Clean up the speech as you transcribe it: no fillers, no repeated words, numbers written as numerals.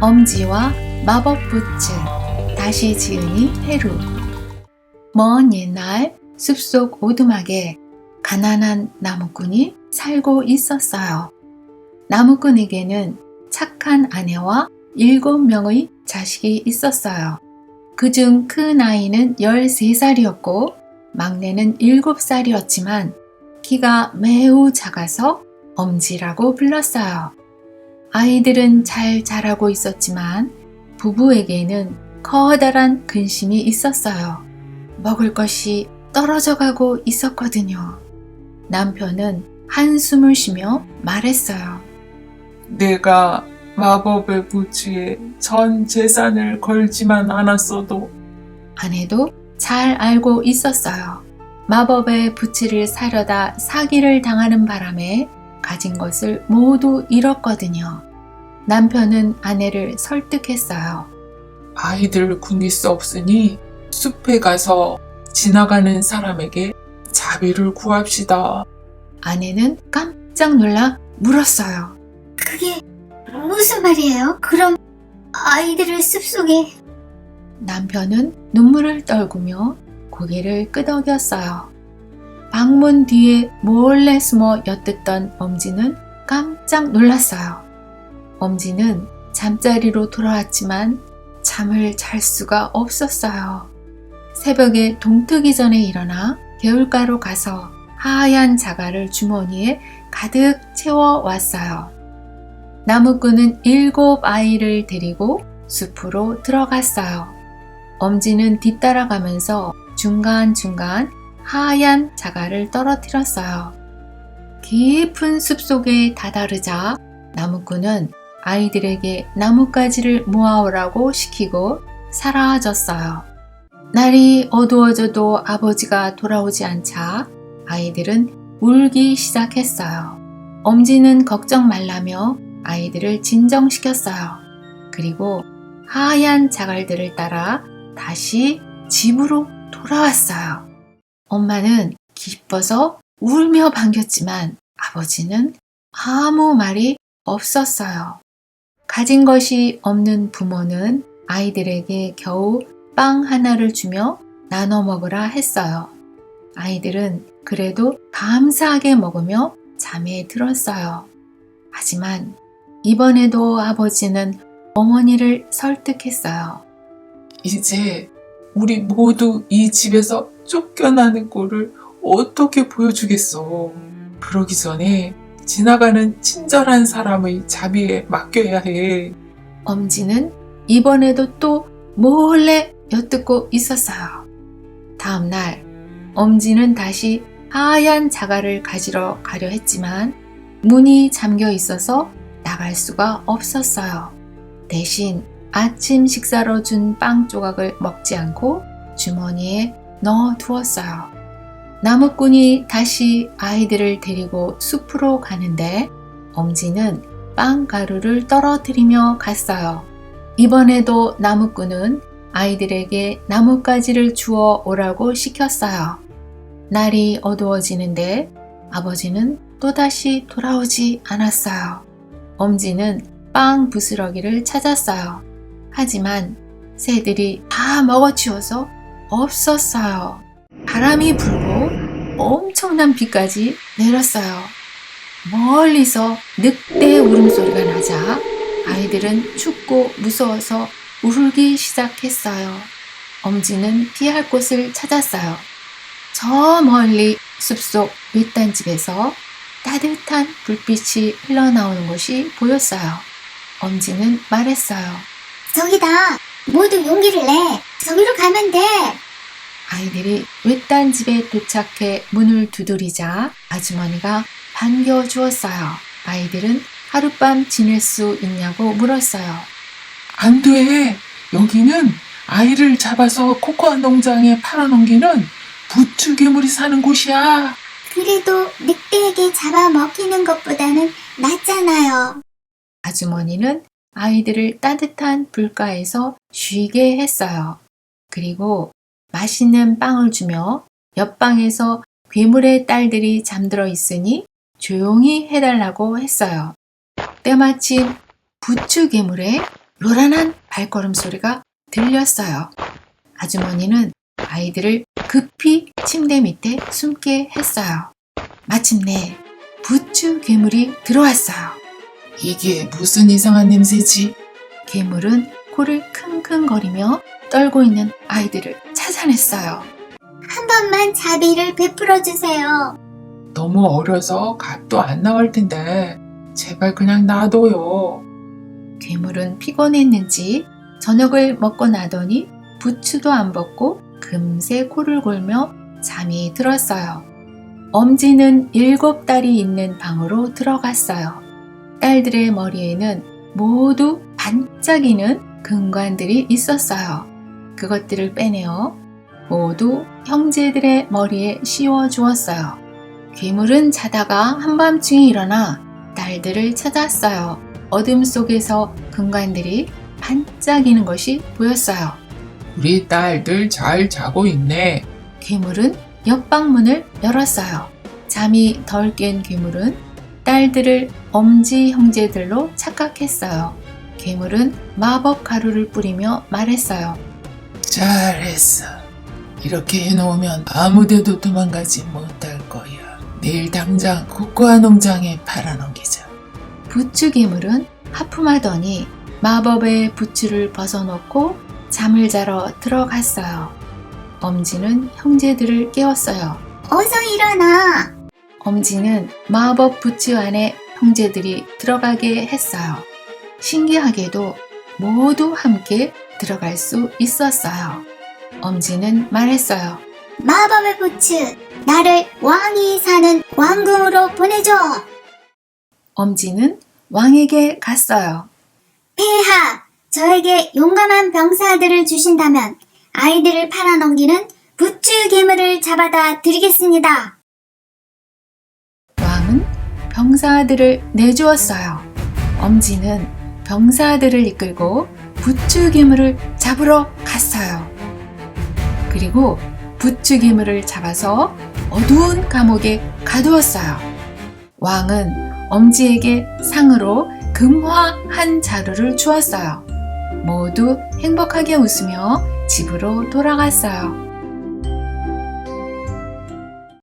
엄지와 마법 부츠, 다시 지으니 페루. 먼 옛날 숲속 오두막에 가난한 나무꾼이 살고 있었어요. 나무꾼에게는 착한 아내와 7명의 자식이 있었어요. 그중 큰 아이는 13살이었고 막내는 7살이었지만 키가 매우 작아서 엄지라고 불렀어요. 아이들은 잘 자라고 있었지만 부부에게는 커다란 근심이 있었어요. 먹을 것이 떨어져가고 있었거든요. 남편은 한숨을 쉬며 말했어요. 내가 마법의 부츠에 전 재산을 걸지만 않았어도 아내도 잘 알고 있었어요. 마법의 부츠를 사려다 사기를 당하는 바람에 가진 것을 모두 잃었거든요. 남편은 아내를 설득했어요. 아이들을 굶길 수 없으니 숲에 가서 지나가는 사람에게 자비를 구합시다. 아내는 깜짝 놀라 물었어요. 그게 무슨 말이에요? 그럼 아이들을 숲속에... 남편은 눈물을 떨구며 고개를 끄덕였어요. 방문 뒤에 몰래 숨어 엿듣던 엄지는 깜짝 놀랐어요. 엄지는 잠자리로 돌아왔지만 잠을 잘 수가 없었어요. 새벽에 동트기 전에 일어나 개울가로 가서 하얀 자갈을 주머니에 가득 채워왔어요. 나무꾼은 7 아이를 데리고 숲으로 들어갔어요. 엄지는 뒤따라가면서 중간중간 하얀 자갈을 떨어뜨렸어요. 깊은 숲속에 다다르자 나무꾼은 아이들에게 나뭇가지를 모아오라고 시키고 사라졌어요. 날이 어두워져도 아버지가 돌아오지 않자 아이들은 울기 시작했어요. 엄지는 걱정 말라며 아이들을 진정시켰어요. 그리고 하얀 자갈들을 따라 다시 집으로 돌아왔어요. 엄마는 기뻐서 울며 반겼지만 아버지는 아무 말이 없었어요. 가진 것이 없는 부모는 아이들에게 겨우 빵 하나를 주며 나눠 먹으라 했어요. 아이들은 그래도 감사하게 먹으며 잠에 들었어요. 하지만 이번에도 아버지는 어머니를 설득했어요. 이제 우리 모두 이 집에서 쫓겨나는 꼴을 어떻게 보여주겠어. 그러기 전에 지나가는 친절한 사람의 자비에 맡겨야 해. 엄지는 이번에도 또 몰래 엿듣고 있었어요. 다음 날 엄지는 다시 하얀 자갈을 가지러 가려 했지만 문이 잠겨 있어서 나갈 수가 없었어요. 대신 아침 식사로 준 빵 조각을 먹지 않고 주머니에 넣어 두었어요. 나무꾼이 다시 아이들을 데리고 숲으로 가는데 엄지는 빵 가루를 떨어뜨리며 갔어요. 이번에도 나무꾼은 아이들에게 나뭇가지를 주워 오라고 시켰어요. 날이 어두워지는데 아버지는 또다시 돌아오지 않았어요. 엄지는 빵 부스러기를 찾았어요. 하지만 새들이 다 먹어치워서 없었어요. 바람이 불고 엄청난 비까지 내렸어요. 멀리서 늑대 울음소리가 나자 아이들은 춥고 무서워서 울기 시작했어요. 엄지는 피할 곳을 찾았어요. 저 멀리 숲속 외딴 집에서 따뜻한 불빛이 흘러나오는 곳이 보였어요. 엄지는 말했어요. 저기다! 모두 용기를 내! 저기로 가면 돼! 아이들이 외딴 집에 도착해 문을 두드리자 아주머니가 반겨주었어요. 아이들은 하룻밤 지낼 수 있냐고 물었어요. 안 돼. 여기는 아이를 잡아서 코코아 농장에 팔아넘기는 부추 괴물이 사는 곳이야. 그래도 늑대에게 잡아먹히는 것보다는 낫잖아요. 아주머니는 아이들을 따뜻한 불가에서 쉬게 했어요. 그리고 맛있는 빵을 주며 옆방에서 괴물의 딸들이 잠들어 있으니 조용히 해달라고 했어요. 때마침 부추 괴물의 요란한 발걸음 소리가 들렸어요. 아주머니는 아이들을 급히 침대 밑에 숨게 했어요. 마침내 부추 괴물이 들어왔어요. 이게 무슨 이상한 냄새지? 괴물은 코를 킁킁거리며 떨고 있는 아이들을 찾아냈어요. 한 번만 자비를 베풀어 주세요. 너무 어려서 갓도 안 나올 텐데 제발 그냥 놔둬요. 괴물은 피곤했는지 저녁을 먹고 나더니 부추도 안 벗고 금세 코를 골며 잠이 들었어요. 엄지는 7딸이 있는 방으로 들어갔어요. 딸들의 머리에는 모두 반짝이는 금관들이 있었어요. 그것들을 빼내어 모두 형제들의 머리에 씌워 주었어요. 괴물은 자다가 한밤중에 일어나 딸들을 찾았어요. 어둠 속에서 금관들이 반짝이는 것이 보였어요. 우리 딸들 잘 자고 있네. 괴물은 옆방문을 열었어요. 잠이 덜 깬 괴물은 딸들을 엄지 형제들로 착각했어요. 괴물은 마법 가루를 뿌리며 말했어요. 잘했어. 이렇게 해놓으면 아무데도 도망가지 못할 거야. 내일 당장 코코아 농장에 팔아넘기자. 부추 괴물은 하품하더니 마법의 부추를 벗어놓고 잠을 자러 들어갔어요. 엄지는 형제들을 깨웠어요. 어서 일어나. 엄지는 마법 부추 안에 형제들이 들어가게 했어요. 신기하게도 모두 함께 들어갈 수 있었어요. 엄지는 말했어요. 마법의 부츠, 나를 왕이 사는 왕궁으로 보내줘. 엄지는 왕에게 갔어요. 폐하, 저에게 용감한 병사들을 주신다면 아이들을 팔아넘기는 부추 괴물을 잡아다 드리겠습니다. 왕은 병사들을 내주었어요. 엄지는 병사들을 이끌고 부추 괴물을 잡으러 갔어요. 그리고 부추 괴물을 잡아서 어두운 감옥에 가두었어요. 왕은 엄지에게 상으로 금화 한 자루를 주었어요. 모두 행복하게 웃으며 집으로 돌아갔어요.